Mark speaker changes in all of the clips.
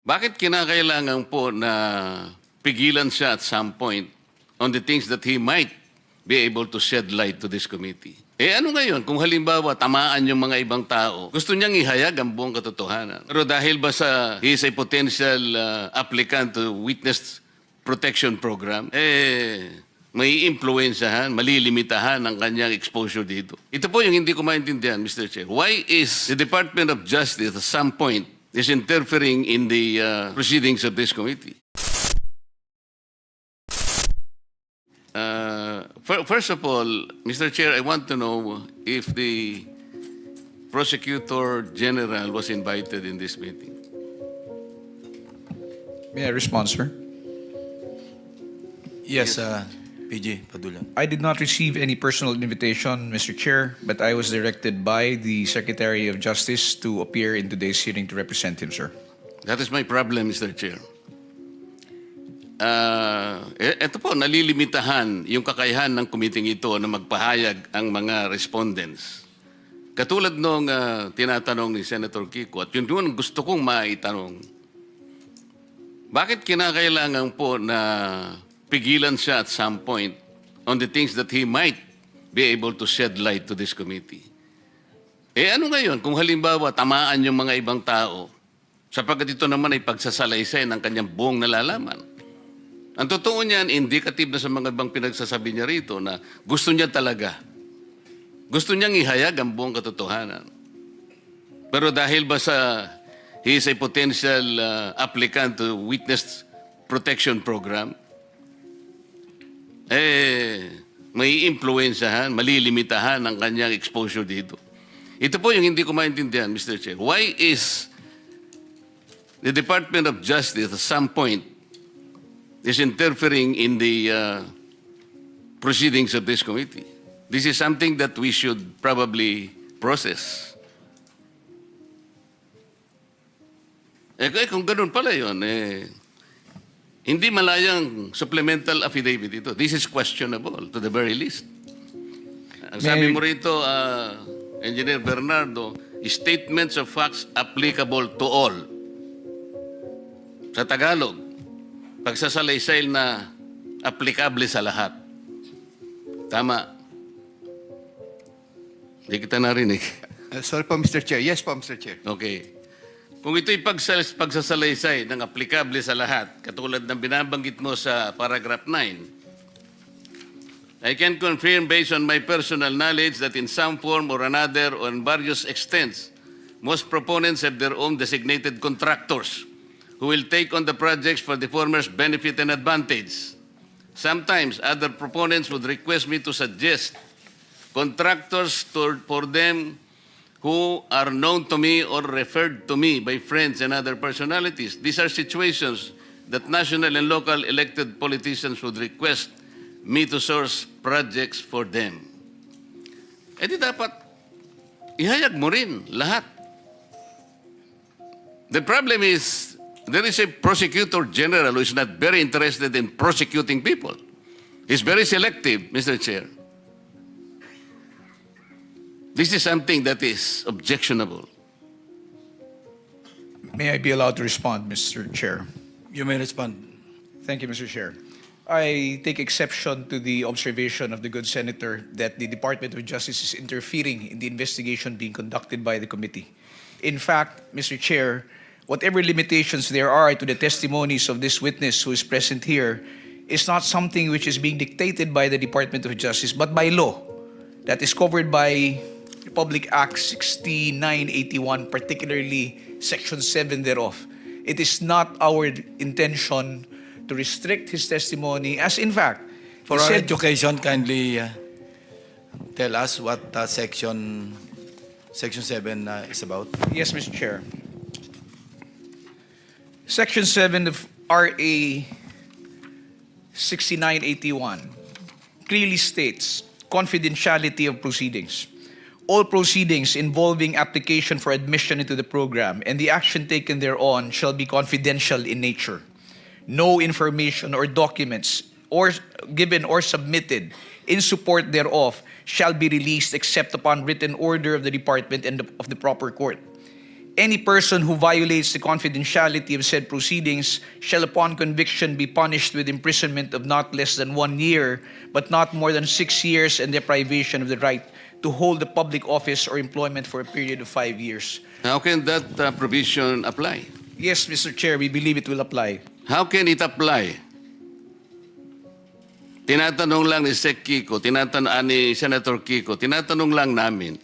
Speaker 1: Bakit kinakailangan po na pigilan siya at some point on the things that he might be able to shed light to this committee? Ano ngayon kung halimbawa tamaan yung mga ibang tao, gusto niyang ihayag ang buong katotohanan. Pero dahil ba he is a potential applicant to witness protection program, may influensyahan, malilimitahan ang kanyang exposure dito. Ito po yung hindi ko maintindihan, Mr. Chair. Why is the Department of Justice at some point is interfering in the proceedings of this committee? First of all, Mr. Chair, I want to know if the Prosecutor General was invited in this meeting.
Speaker 2: May I respond, sir?
Speaker 3: Yes, PG Padula.
Speaker 2: I did not receive any personal invitation, Mr. Chair, but I was directed by the Secretary of Justice to appear in today's hearing to represent him, sir.
Speaker 1: That is my problem, Mr. Chair. Ito po, nalilimitahan yung kakayahan ng committee ito na magpahayag ang mga respondents. Katulad nung tinatanong ni Senator Kiko, at yun gusto kong maitanong, bakit kinakailangan po na pigilan siya at some point on the things that he might be able to shed light to this committee? Ano ngayon kung halimbawa tamaan yung mga ibang tao, sapagkat ito naman ay pagsasalaysay ng kanyang buong nalalaman? Ang totoo niyan, indicative na sa mga ibang pinagsasabi niya rito na gusto niya talaga. Gusto niyang ihayag ang buong katotohanan. Pero dahil ba he is a potential applicant to witness protection program, may influensyahan, malilimitahan ang kanyang exposure dito. Ito po yung hindi ko maintindihan, Mr. Chair. Why is the Department of Justice at some point is interfering in the proceedings of this committee? This is something that we should probably process. Kung ganun pala yun, hindi malayang supplemental affidavit ito. This is questionable to the very least. Ang sabi mo rito, Engineer Bernardo, statements of facts applicable to all. Sa Tagalog, pagsasalaysay na applicable sa lahat. Tama. Hindi kita narinig.
Speaker 4: Sorry po, Mr. Chair. Yes po, Mr. Chair.
Speaker 1: Okay. Kung ito'y pagsasalaysay ng applicable sa lahat, katulad ng binabanggit mo sa paragraph 9, I can confirm based on my personal knowledge that in some form or another, on various extents, most proponents have their own designated contractors who will take on the projects for the former's benefit and advantage. Sometimes other proponents would request me to suggest contractors for them who are known to me or referred to me by friends and other personalities. These are situations that national and local elected politicians would request me to source projects for them. Di dapat ihayag mo rin lahat. The problem is, there is a prosecutor general who is not very interested in prosecuting people. He's very selective, Mr. Chair. This is something that is objectionable.
Speaker 2: May I be allowed to respond, Mr. Chair?
Speaker 3: You may respond.
Speaker 2: Thank you, Mr. Chair. I take exception to the observation of the good senator that the Department of Justice is interfering in the investigation being conducted by the committee. In fact, Mr. Chair, whatever limitations there are to the testimonies of this witness who is present here is not something which is being dictated by the Department of Justice, but by law that is covered by Republic Act 6981, particularly Section 7 thereof. It is not our intention to restrict his testimony, as in fact,
Speaker 3: For
Speaker 2: he
Speaker 3: our
Speaker 2: said,
Speaker 3: education, kindly tell us what Section 7 is about.
Speaker 2: yes, Mr. Chair. Section 7 of RA 6981 clearly states confidentiality of proceedings. All proceedings involving application for admission into the program and the action taken thereon shall be confidential in nature. No information or documents or given or submitted in support thereof shall be released except upon written order of the department and of the proper court. any person who violates the confidentiality of said proceedings shall upon conviction be punished with imprisonment of not less than 1 year, but not more than 6 years, and deprivation of the right to hold a public office or employment for a period of 5 years.
Speaker 1: How can that provision apply?
Speaker 2: Yes, Mr. Chair, we believe it will apply.
Speaker 1: How can it apply? Tinatanong lang ni Sec Kiko, ni Senator Kiko, tinatanong lang namin,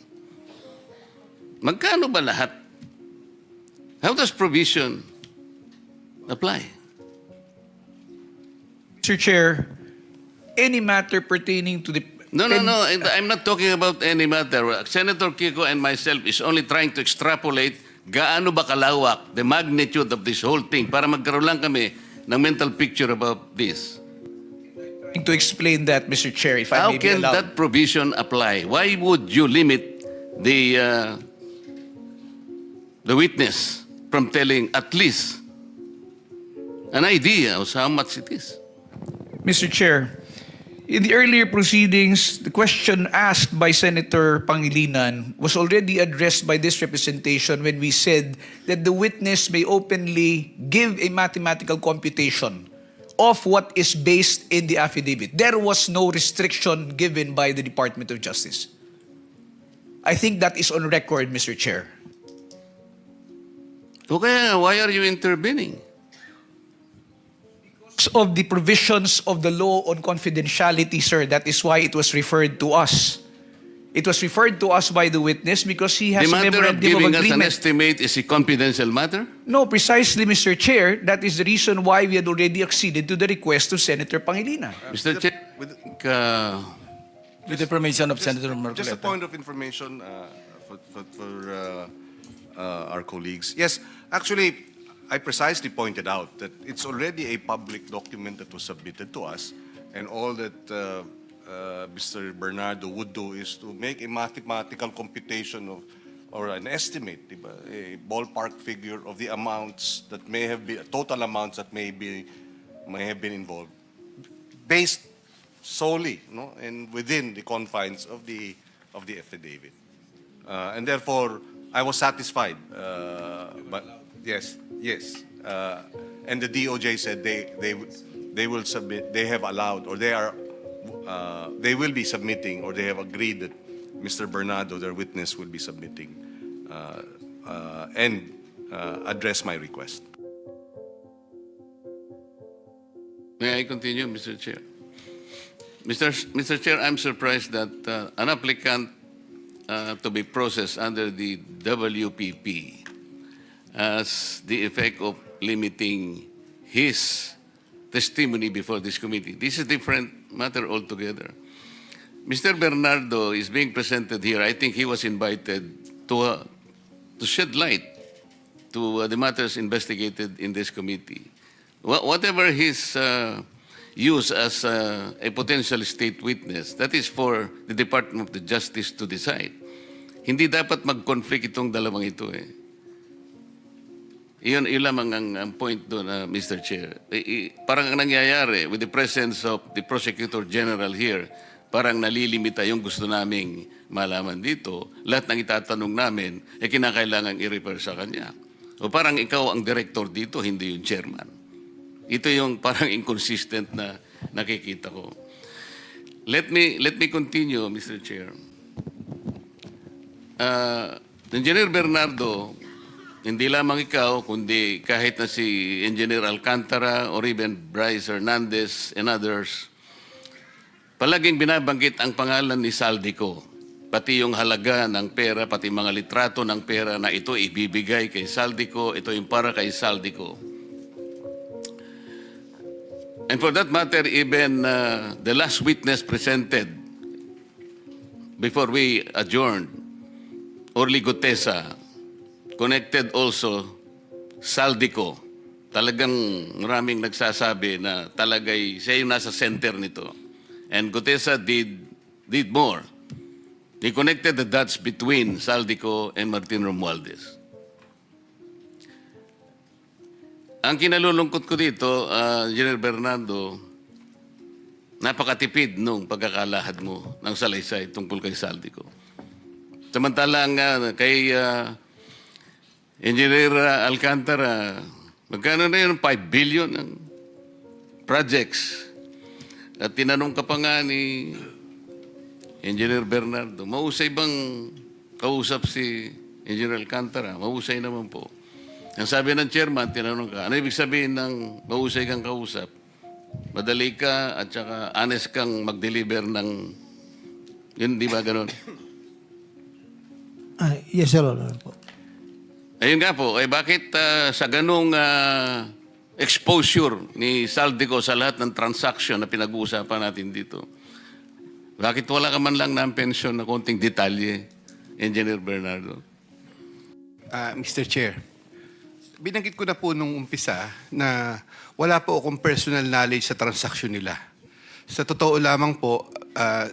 Speaker 1: magkano ba lahat? How does provision apply?
Speaker 2: Mr. Chair, any matter pertaining to the...
Speaker 1: No. I'm not talking about any matter. Senator Kiko and myself is only trying to extrapolate gaano ba kalawak, the magnitude of this whole thing, para magkaroon lang kami ng mental picture about this.
Speaker 2: To explain that, Mr. Chair, if I
Speaker 1: How
Speaker 2: may be
Speaker 1: can
Speaker 2: allowed.
Speaker 1: that provision apply? Why would you limit the witness from telling at least an idea of how much it is?
Speaker 2: Mr. Chair, in the earlier proceedings, the question asked by Senator Pangilinan was already addressed by this representation when we said that the witness may openly give a mathematical computation of what is based in the affidavit. There was no restriction given by the Department of Justice. I think that is on record, Mr. Chair.
Speaker 1: Okay, why are you intervening?
Speaker 2: Of the provisions of the law on confidentiality, sir. That is why it was referred to us. It was referred to us by the witness because he has
Speaker 1: The
Speaker 2: a
Speaker 1: matter of
Speaker 2: memorandum of
Speaker 1: giving us an
Speaker 2: agreement.
Speaker 1: estimate is a confidential matter?
Speaker 2: No, precisely, Mr. Chair. That is the reason why we had already acceded to the request of Senator Pangilinan.
Speaker 1: Mr. Chair,
Speaker 3: With the permission of Senator
Speaker 5: Just a
Speaker 3: Marcoleta.
Speaker 5: point of information for our colleagues. Yes, actually, I precisely pointed out that it's already a public document that was submitted to us, and all that Mr. Bernardo would do is to make a mathematical computation of, or an estimate, diba? A ballpark figure of the amounts that may have been, total amounts that may have been involved, based solely, no, and within the confines of the affidavit, and therefore I was satisfied. But yes, and the DOJ said they will submit. They have allowed, or they will be submitting, or they have agreed that Mr. Bernardo, their witness, will be submitting and address my request.
Speaker 1: may I continue, Mr. Chair? Mr. Chair, I'm surprised that an applicant to be processed under the WPP has the effect of limiting his testimony before this committee. This is a different matter altogether. Mr. Bernardo is being presented here. I think he was invited to shed light to the matters investigated in this committee. Whatever his use as a potential state witness, that is for the Department of the Justice to decide. Hindi dapat mag-conflict itong dalawang ito eh. Iyon lamang ang point doon, Mr. Chair. Parang ang nangyayari with the presence of the Prosecutor General here, parang nalilimita yung gusto naming malaman dito. Lahat ng itatanong namin, kinakailangan i-refer sa kanya. O parang ikaw ang director dito, hindi yung chairman. Ito yung parang inconsistent na nakikita ko. Let me continue, Mr. Chair. Engineer Bernardo, hindi lamang ikaw, kundi kahit na si Engineer Alcantara or even Bryce Hernandez and others, palaging binabanggit ang pangalan ni Saldico. Pati yung halaga ng pera, pati mga litrato ng pera na ito ibibigay kay Saldico, ito yung para kay Saldico. And for that matter, even the last witness presented before we adjourned, Orly Gutesa, connected also Saldico. Talagang maraming nagsasabi na talagay siya yung nasa center nito. And Gutesa did more. He connected the dots between Saldico and Martin Romualdez. Ang kinalulungkot ko dito, General Bernardo, napakatipid nung pagkakalahad mo ng salaysay tungkol kay Saldico. Samantalang kay Engineer Alcantara, magkano na yun? 5 billion ang projects. At tinanong ka pa nga ni Engineer Bernardo, mahusay bang kausap si Engineer Alcantara? Mahusay naman po. Ang sabi ng chairman, tinanong ka, ano ibig sabihin ng mahusay kang kausap? Madali ka at saka honest kang mag-deliver ng... Yun, di ba ganun?
Speaker 6: Yes, Your Honor po.
Speaker 1: Ayun nga po, bakit sa ganung exposure ni Saldico sa lahat ng transaction na pinag-uusapan natin dito, bakit wala ka man lang ng pensyon na konting detalye, Engineer Bernardo?
Speaker 4: Mr. Chair, binanggit ko na po nung umpisa na wala po akong personal knowledge sa transaksyon nila. Sa totoo lamang po,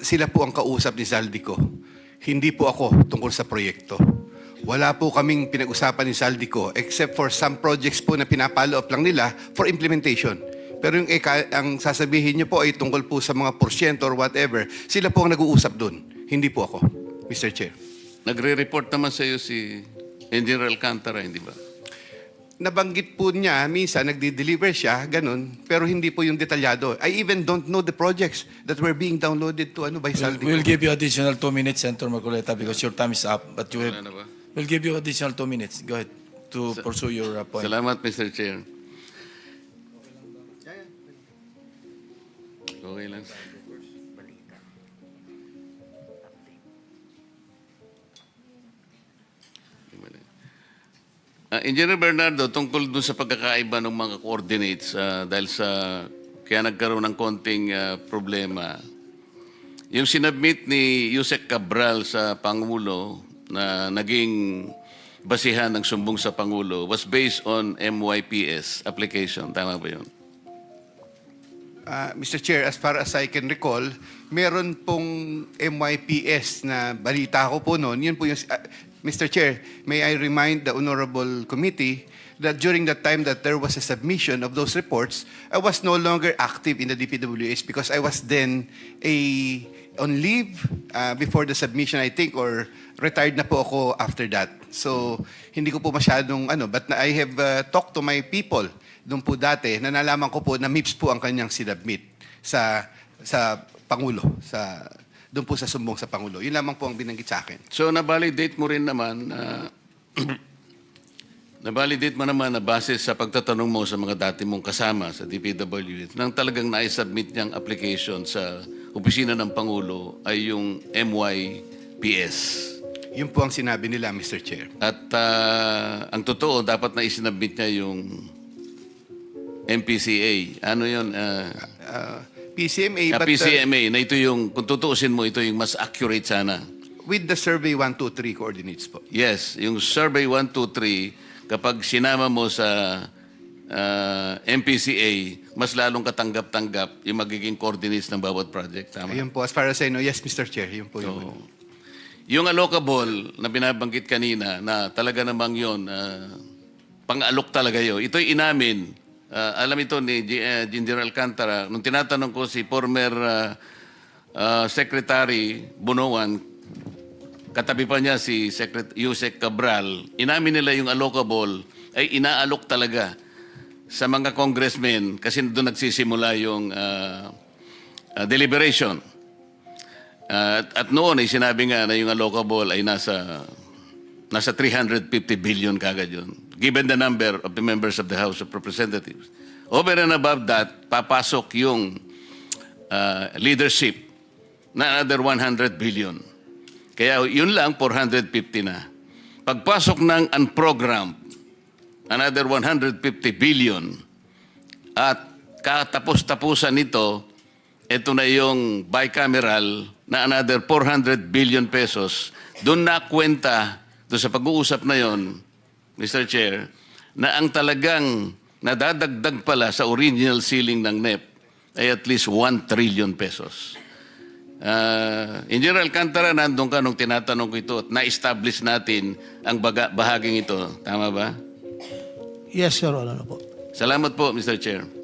Speaker 4: sila po ang kausap ni Saldico. Hindi po ako tungkol sa proyekto. Wala po kaming pinag-usapan ni Saldico except for some projects po na pinapalo up lang nila for implementation. Pero yung ang sasabihin niyo po ay tungkol po sa mga porsyento or whatever, sila po ang nag-uusap doon. Hindi po ako, Mr. Chair.
Speaker 1: Nagre-report naman sa iyo si Engineer Alcantara, hindi ba?
Speaker 4: Nabanggit po niya, minsan nagdi-deliver siya, ganun, pero hindi po yung detalyado. I even don't know the projects that were being downloaded to by Saldico.
Speaker 3: We'll give you additional 2 minutes, Senator Marcoleta, because your time is up. But
Speaker 1: Wala na ba?
Speaker 3: we'll give you additional 2 minutes. Go ahead to pursue your point.
Speaker 1: Salamat, Mr. Chair. Okay lang. Engineer Bernardo, tungkol dun sa pagkakaiba ng mga coordinates dahil sa kaya nagkaroon ng konting problema. Yung sinubmit ni Yusek Cabral sa Pangulo na naging basihan ng sumbong sa Pangulo was based on MYPS application. Tama ba yun?
Speaker 4: Mr. Chair, as far as I can recall, meron pong MYPS na balita ko po noon. Yun po yung... Mr. Chair, may I remind the Honorable Committee that during the time that there was a submission of those reports, I was no longer active in the DPWH because I was then on leave before the submission, I think, or retired na po ako after that. So, hindi ko po masyadong but I have talked to my people doon po dati na nalaman ko po na MIPS po ang kanyang sinubmit sa Pangulo, doon po sa sumbong sa Pangulo. Yun lamang po ang binanggit sa akin.
Speaker 1: So, na-validate mo rin naman na-validate mo naman na base sa pagtatanong mo sa mga dati mong kasama sa DPWH nang talagang na-submit niyang application sa opisina ng Pangulo ay yung MYPS.
Speaker 4: Yun po ang sinabi nila, Mr. Chair.
Speaker 1: At ang totoo, dapat na isinabit niya yung MPCA. Ano yun?
Speaker 4: PCMA, but
Speaker 1: PCMA, na ito yung, kung tutuusin mo, ito yung mas accurate sana.
Speaker 4: with the Survey 123 coordinates po.
Speaker 1: Yes, yung Survey 123, kapag sinama mo sa MPCA, mas lalong katanggap-tanggap yung magiging coordinates ng bawat project. Tama?
Speaker 4: Ayun po, as far as I know, yes, Mr. Chair, yun po yun.
Speaker 1: Yung allocable na binabanggit kanina, na talaga namang yun, pang-alok talaga yun. Ito'y inamin. Alam ito ni Engineer Alcantara, nung tinatanong ko si former Secretary Bunoan, katabi pa niya si Yusek Cabral, inamin nila yung allocable ay inaalok talaga sa mga congressmen kasi doon nagsisimula yung deliberation. At noon ay sinabi nga na yung allocable ay nasa 350 billion kagad yun, given the number of the members of the House of Representatives. Over and above that, papasok yung leadership na another 100 billion. Kaya yun lang, 450 na. Pagpasok ng unprogrammed, another 150 billion. At katapos-tapusan nito, ito na yung bicameral na another 400 billion pesos. Doon na kwenta, doon sa pag-uusap na yon, Mr. Chair, na ang talagang nadadagdag pala sa original ceiling ng NEP ay at least 1 trillion pesos. Engineer Alcantara, nandun ka nung tinatanong ko ito at na-establish natin ang bahaging ito. Tama ba?
Speaker 6: Yes, Your Honor po.
Speaker 1: Salamat po, Mr. Chair.